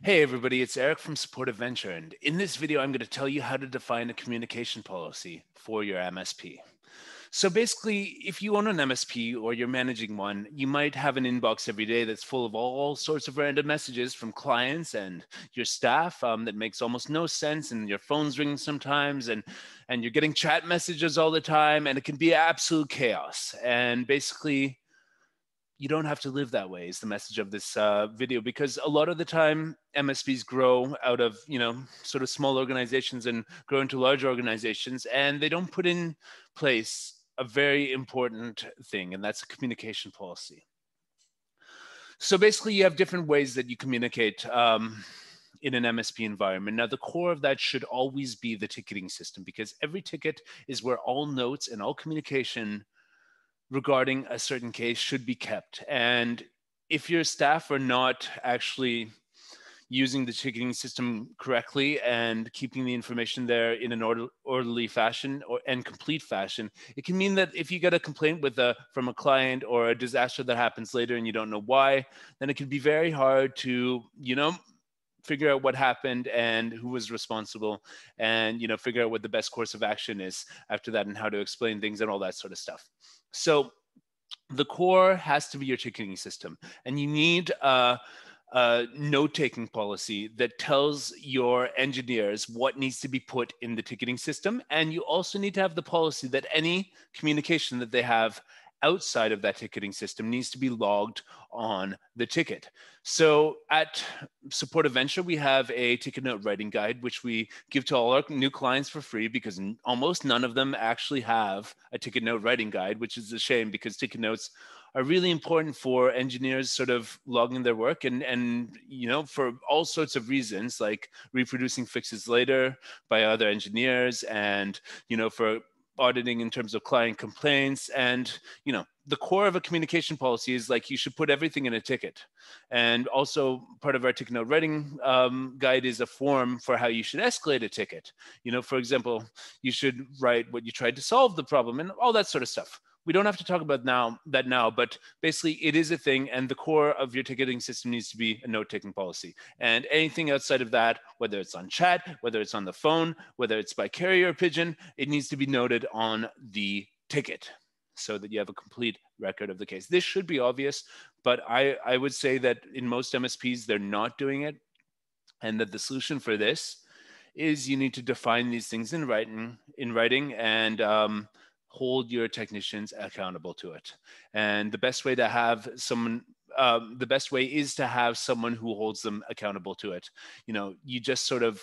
Hey everybody, it's Eric from Support Adventure, and in this video I'm going to tell you how to define a communication policy for your MSP. So basically, if you own an MSP or you're managing one, you might have an inbox every day that's full of all sorts of random messages from clients and your staff that makes almost no sense, and your phone's ringing sometimes, and you're getting chat messages all the time, and it can be absolute chaos. And basically, you don't have to live that way is the message of this video, because a lot of the time MSPs grow out of sort of small organizations and grow into large organizations, and they don't put in place a very important thing, and that's a communication policy. So basically you have different ways that you communicate in an MSP environment. Now, the core of that should always be the ticketing system, because every ticket is where all notes and all communication regarding a certain case should be kept. And if your staff are not actually using the ticketing system correctly and keeping the information there in an orderly fashion and complete fashion, it can mean that if you get a complaint from a client or a disaster that happens later and you don't know why, then it can be very hard to, figure out what happened and who was responsible, and figure out what the best course of action is after that and how to explain things and all that sort of stuff. So the core has to be your ticketing system, and you need a note-taking policy that tells your engineers what needs to be put in the ticketing system. And you also need to have the policy that any communication that they have outside of that ticketing system needs to be logged on the ticket. So at Support Adventure, we have a ticket note writing guide, which we give to all our new clients for free, because almost none of them actually have a ticket note writing guide, which is a shame, because ticket notes are really important for engineers sort of logging their work and for all sorts of reasons, like reproducing fixes later by other engineers, and for auditing in terms of client complaints. And the core of a communication policy is like you should put everything in a ticket. And also part of our ticket note writing guide is a form for how you should escalate a ticket. For example, you should write what you tried to solve the problem and all that sort of stuff. We don't have to talk about that now, but basically it is a thing, and the core of your ticketing system needs to be a note-taking policy. And anything outside of that, whether it's on chat, whether it's on the phone, whether it's by carrier pigeon, it needs to be noted on the ticket so that you have a complete record of the case. This should be obvious, but I would say that in most MSPs, they're not doing it, and that the solution for this is you need to define these things in writing, and hold your technicians accountable to it. And the best way to have someone, the best way is to have someone who holds them accountable to it. You just sort of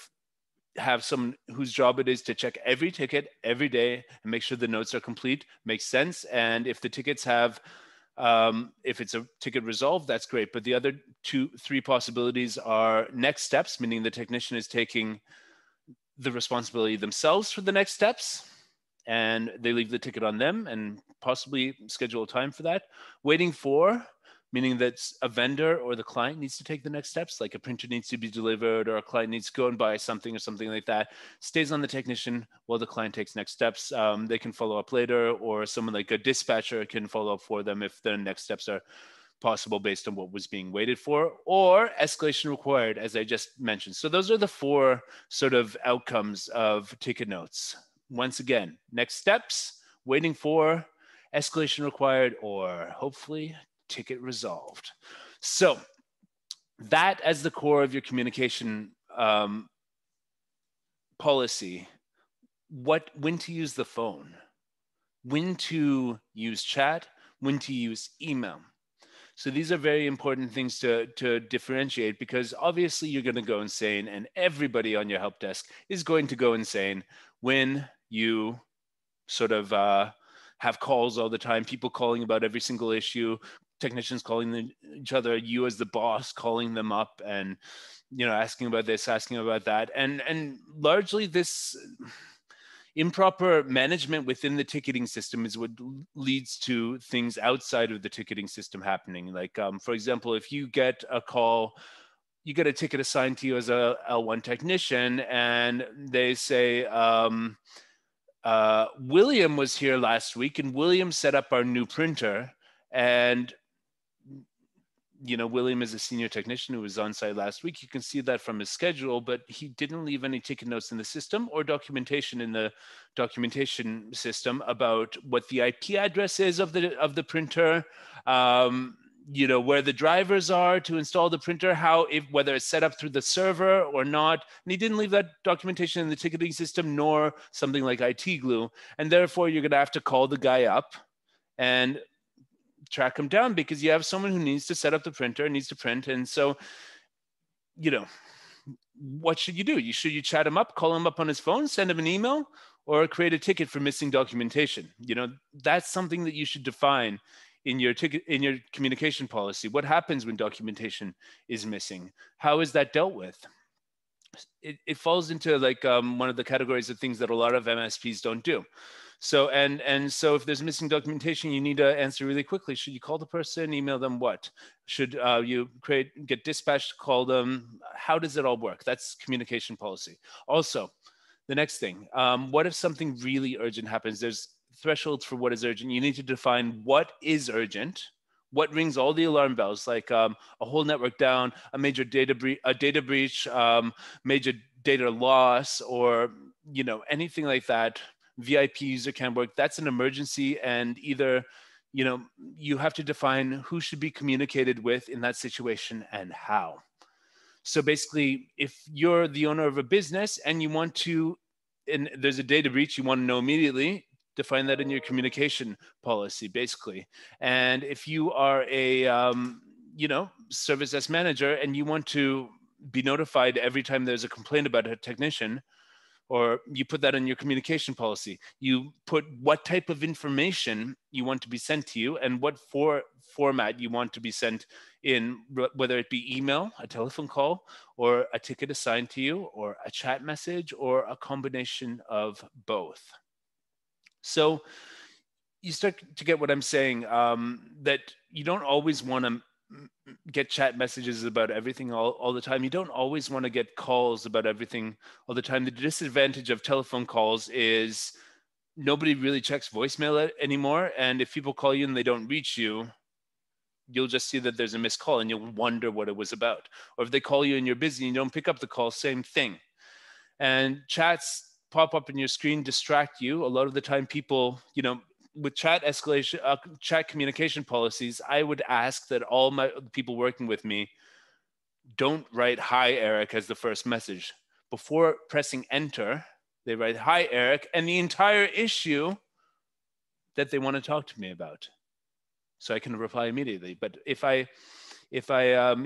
have someone whose job it is to check every ticket every day and make sure the notes are complete, makes sense. And if the tickets have, if it's a ticket resolved, that's great. But the other 3 possibilities are next steps, meaning the technician is taking the responsibility themselves for the next steps, and they leave the ticket on them and possibly schedule a time for that. Waiting for, meaning that a vendor or the client needs to take the next steps, like a printer needs to be delivered or a client needs to go and buy something or something like that, stays on the technician while the client takes next steps. They can follow up later, or someone like a dispatcher can follow up for them if the next steps are possible based on what was being waited for, or escalation required, as I just mentioned. So those are the 4 sort of outcomes of ticket notes. Once again, next steps, waiting for, escalation required, or hopefully ticket resolved. So that as the core of your communication policy. When to use the phone, when to use chat, when to use email. So these are very important things to differentiate, because obviously you're going to go insane, and everybody on your help desk is going to go insane when you sort of have calls all the time, people calling about every single issue, technicians calling each other, you as the boss calling them up and asking about this, asking about that. And largely this improper management within the ticketing system is what leads to things outside of the ticketing system happening. Like, for example, if you get a call, you get a ticket assigned to you as a L1 technician, and they say, William was here last week and William set up our new printer, and William is a senior technician who was on site last week. You can see that from his schedule, but he didn't leave any ticket notes in the system or documentation in the documentation system about what the IP address is of the printer, where the drivers are to install the printer, whether it's set up through the server or not. And he didn't leave that documentation in the ticketing system, nor something like IT glue. And therefore, you're going to have to call the guy up and track him down, because you have someone who needs to set up the printer, needs to print. And so, what should you do? Should you chat him up, call him up on his phone, send him an email, or create a ticket for missing documentation? That's something that you should define in your communication policy. What happens when documentation is missing? How is that dealt with? It falls into like one of the categories of things that a lot of MSPs don't do. So so if there's missing documentation, you need to answer really quickly. Should you call the person, email them? What should you get dispatched, call them? How does it all work? That's communication policy. Also, the next thing, what if something really urgent happens? There's thresholds for what is urgent. You need to define what is urgent, what rings all the alarm bells, like a whole network down, a major data breach, major data loss, or anything like that. VIP user can't work. That's an emergency, and either you have to define who should be communicated with in that situation and how. So basically, if you're the owner of a business and you want to, and there's a data breach, you want to know immediately, define that in your communication policy, basically. And if you are a service desk manager and you want to be notified every time there's a complaint about a technician, or you put that in your communication policy. You put what type of information you want to be sent to you and what format you want to be sent in, whether it be email, a telephone call, or a ticket assigned to you, or a chat message, or a combination of both. So you start to get what I'm saying, that you don't always want to get chat messages about everything all the time. You don't always want to get calls about everything all the time. The disadvantage of telephone calls is nobody really checks voicemail anymore. And if people call you and they don't reach you, you'll just see that there's a missed call and you'll wonder what it was about. Or if they call you and you're busy and you don't pick up the call, same thing. And chats pop up in your screen, distract you. A lot of the time people, with chat escalation, chat communication policies, I would ask that all my people working with me don't write "Hi, Eric" as the first message. Before pressing enter, they write "Hi, Eric" and the entire issue that they want to talk to me about, so I can reply immediately. But if I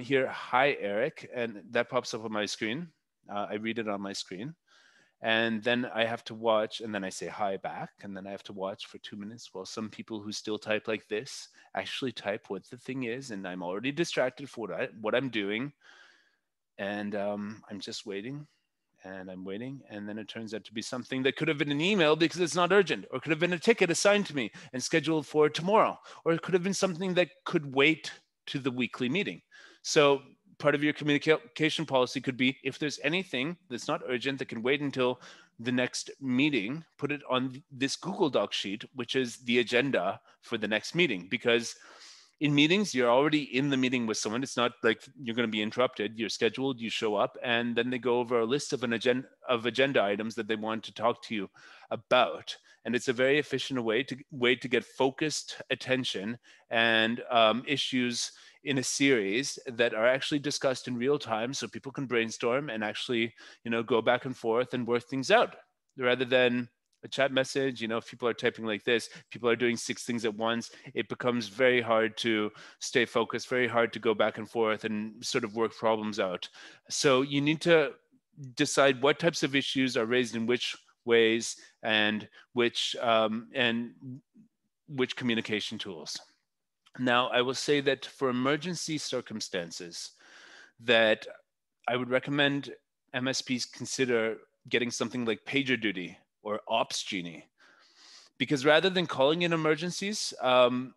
hear "Hi, Eric" and that pops up on my screen, I read it on my screen. And then I have to watch, and then I say hi back, and then I have to watch for 2 minutes while some people who still type like this actually type what the thing is, and I'm already distracted for what I'm doing. And I'm just waiting, and I'm waiting, and then it turns out to be something that could have been an email because it's not urgent, or could have been a ticket assigned to me and scheduled for tomorrow, or it could have been something that could wait to the weekly meeting. So part of your communication policy could be, if there's anything that's not urgent that can wait until the next meeting, put it on this Google Doc sheet, which is the agenda for the next meeting. Because in meetings, you're already in the meeting with someone. It's not like you're going to be interrupted. You're scheduled, you show up, and then they go over a list of agenda items that they want to talk to you about. And it's a very efficient way to get focused attention and issues in a series that are actually discussed in real time, so people can brainstorm and actually, go back and forth and work things out, rather than a chat message. If people are typing like this, people are doing 6 things at once, it becomes very hard to stay focused, very hard to go back and forth and sort of work problems out. So you need to decide what types of issues are raised in which ways, and which communication tools. Now, I will say that for emergency circumstances, that I would recommend MSPs consider getting something like PagerDuty or OpsGenie, because rather than calling in emergencies, in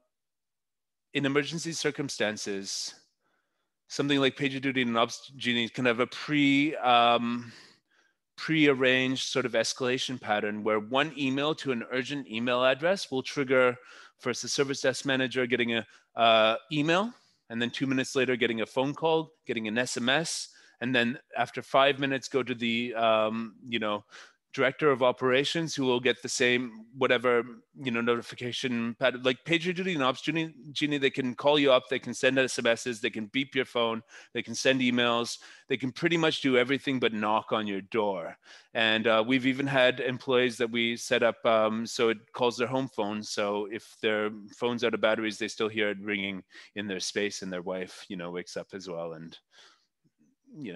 emergency circumstances, something like PagerDuty and OpsGenie can have a pre-arranged sort of escalation pattern where one email to an urgent email address will trigger first the service desk manager getting a email and then 2 minutes later getting a phone call, getting an SMS, and then after 5 minutes go to the director of operations, who will get the same whatever notification pattern. Like PagerDuty and OpsGenie, they can call you up, they can send SMSs, they can beep your phone, they can send emails, they can pretty much do everything but knock on your door. And we've even had employees that we set up so it calls their home phone. So if their phone's out of batteries, they still hear it ringing in their space, and their wife, wakes up as well and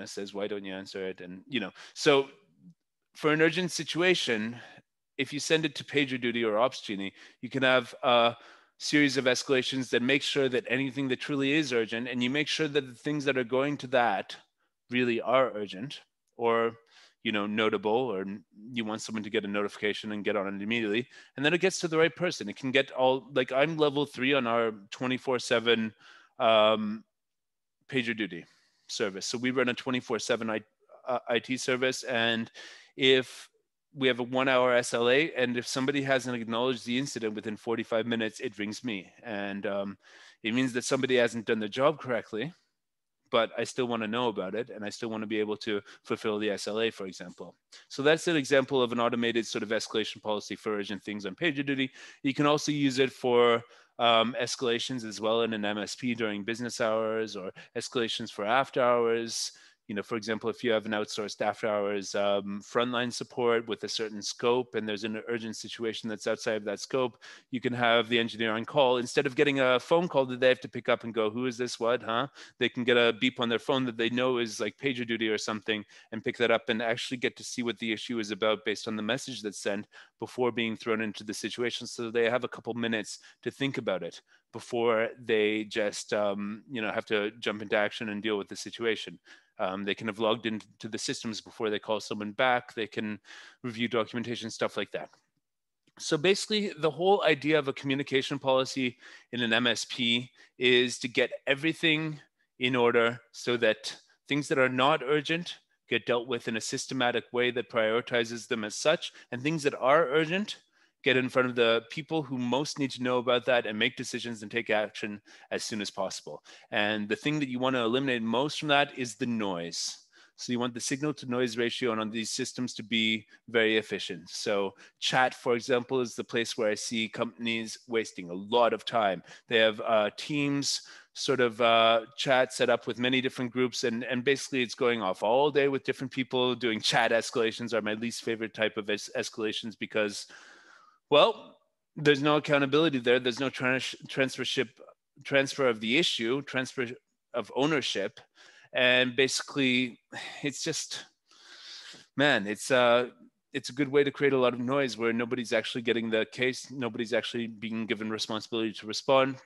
says, "Why don't you answer it?" And so for an urgent situation, if you send it to PagerDuty or OpsGenie, you can have a series of escalations that make sure that anything that truly is urgent, and you make sure that the things that are going to that really are urgent or notable, or you want someone to get a notification and get on it immediately, and then it gets to the right person. It can get all, like, I'm level 3 on our 24/7 PagerDuty service. So we run a 24/7 IT service, and if we have a 1-hour SLA, and if somebody hasn't acknowledged the incident within 45 minutes, it rings me. And it means that somebody hasn't done their job correctly, but I still want to know about it, and I still want to be able to fulfill the SLA, for example. So that's an example of an automated sort of escalation policy for urgent things on PagerDuty. You can also use it for escalations as well in an MSP during business hours, or escalations for after hours. For example, if you have an outsourced after hours frontline support with a certain scope, and there's an urgent situation that's outside of that scope, you can have the engineer on call. Instead of getting a phone call that they have to pick up and go, "Who is this? What? Huh?" They can get a beep on their phone that they know is like PagerDuty or something, and pick that up and actually get to see what the issue is about based on the message that's sent before being thrown into the situation. So they have a couple minutes to think about it before they just have to jump into action and deal with the situation. They can have logged into the systems before they call someone back. They can review documentation, stuff like that. So basically, the whole idea of a communication policy in an MSP is to get everything in order so that things that are not urgent get dealt with in a systematic way that prioritizes them as such, and things that are urgent get in front of the people who most need to know about that and make decisions and take action as soon as possible. And the thing that you want to eliminate most from that is the noise. So you want the signal to noise ratio on these systems to be very efficient. So chat, for example, is the place where I see companies wasting a lot of time. They have teams sort of chat set up with many different groups, and basically it's going off all day with different people. Doing chat escalations are my least favorite type of escalations, because, well, there's no accountability there. There's no transfer of the issue, transfer of ownership. And basically, it's just, man, it's a good way to create a lot of noise where nobody's actually getting the case. Nobody's actually being given responsibility to respond.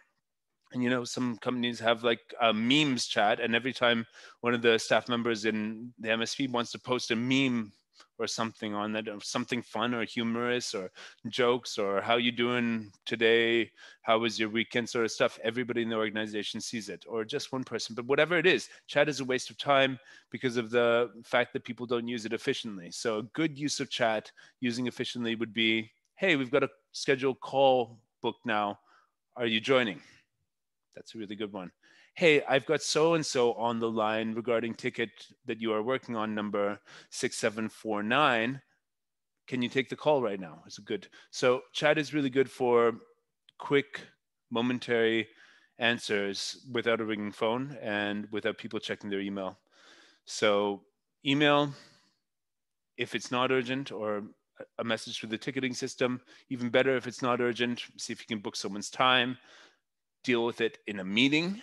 And some companies have like a memes chat, and every time one of the staff members in the MSP wants to post a meme or something on that, or something fun or humorous or jokes, or how you doing today, how was your weekend, sort of stuff, everybody in the organization sees it, or just one person. But whatever it is, chat is a waste of time because of the fact that people don't use it efficiently. So a good use of chat using efficiently would be, "Hey, we've got a scheduled call booked now. Are you joining?" That's a really good one. "Hey, I've got so-and-so on the line regarding ticket that you are working on, number 6749. Can you take the call right now?" It's good. So chat is really good for quick, momentary answers without a ringing phone and without people checking their email. So email, if it's not urgent, or a message through the ticketing system, even better if it's not urgent. See if you can book someone's time. Deal with it in a meeting.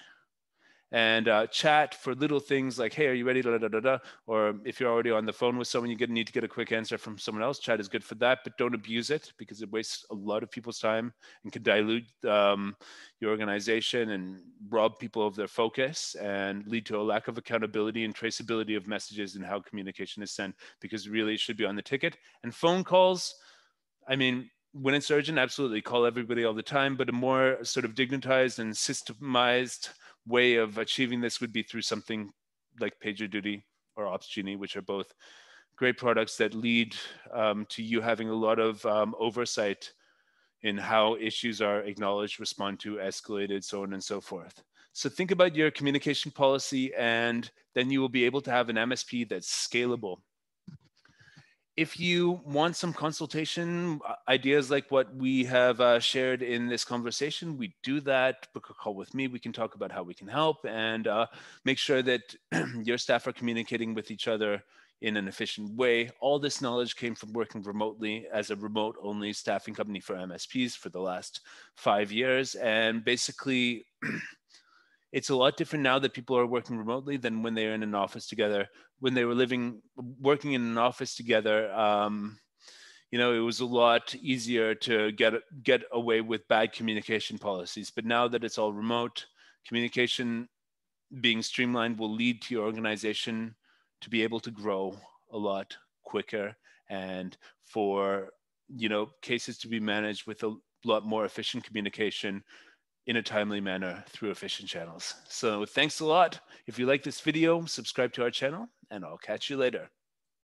And chat for little things like, "Hey, are you ready?" Da, da, da, da. Or if you're already on the phone with someone, you need to get a quick answer from someone else. Chat is good for that, but don't abuse it, because it wastes a lot of people's time and can dilute your organization and rob people of their focus and lead to a lack of accountability and traceability of messages and how communication is sent, because really it should be on the ticket. And phone calls, I mean, when it's urgent, absolutely call everybody all the time, but a more sort of dignitized and systemized way of achieving this would be through something like PagerDuty or OpsGenie, which are both great products that lead to you having a lot of oversight in how issues are acknowledged, respond to, escalated, so on and so forth. So think about your communication policy, and then you will be able to have an MSP that's scalable. If you want some consultation, ideas like what we have shared in this conversation, we do that. Book a call with me. We can talk about how we can help and make sure that your staff are communicating with each other in an efficient way. All this knowledge came from working remotely as a remote-only staffing company for MSPs for the last 5 years. And basically, it's a lot different now that people are working remotely than when they are in an office together. When they were working in an office together, it was a lot easier to get away with bad communication policies. But now that it's all remote, communication being streamlined will lead to your organization to be able to grow a lot quicker, and for cases to be managed with a lot more efficient communication in a timely manner through efficient channels. So thanks a lot. If you like this video, subscribe to our channel, and I'll catch you later.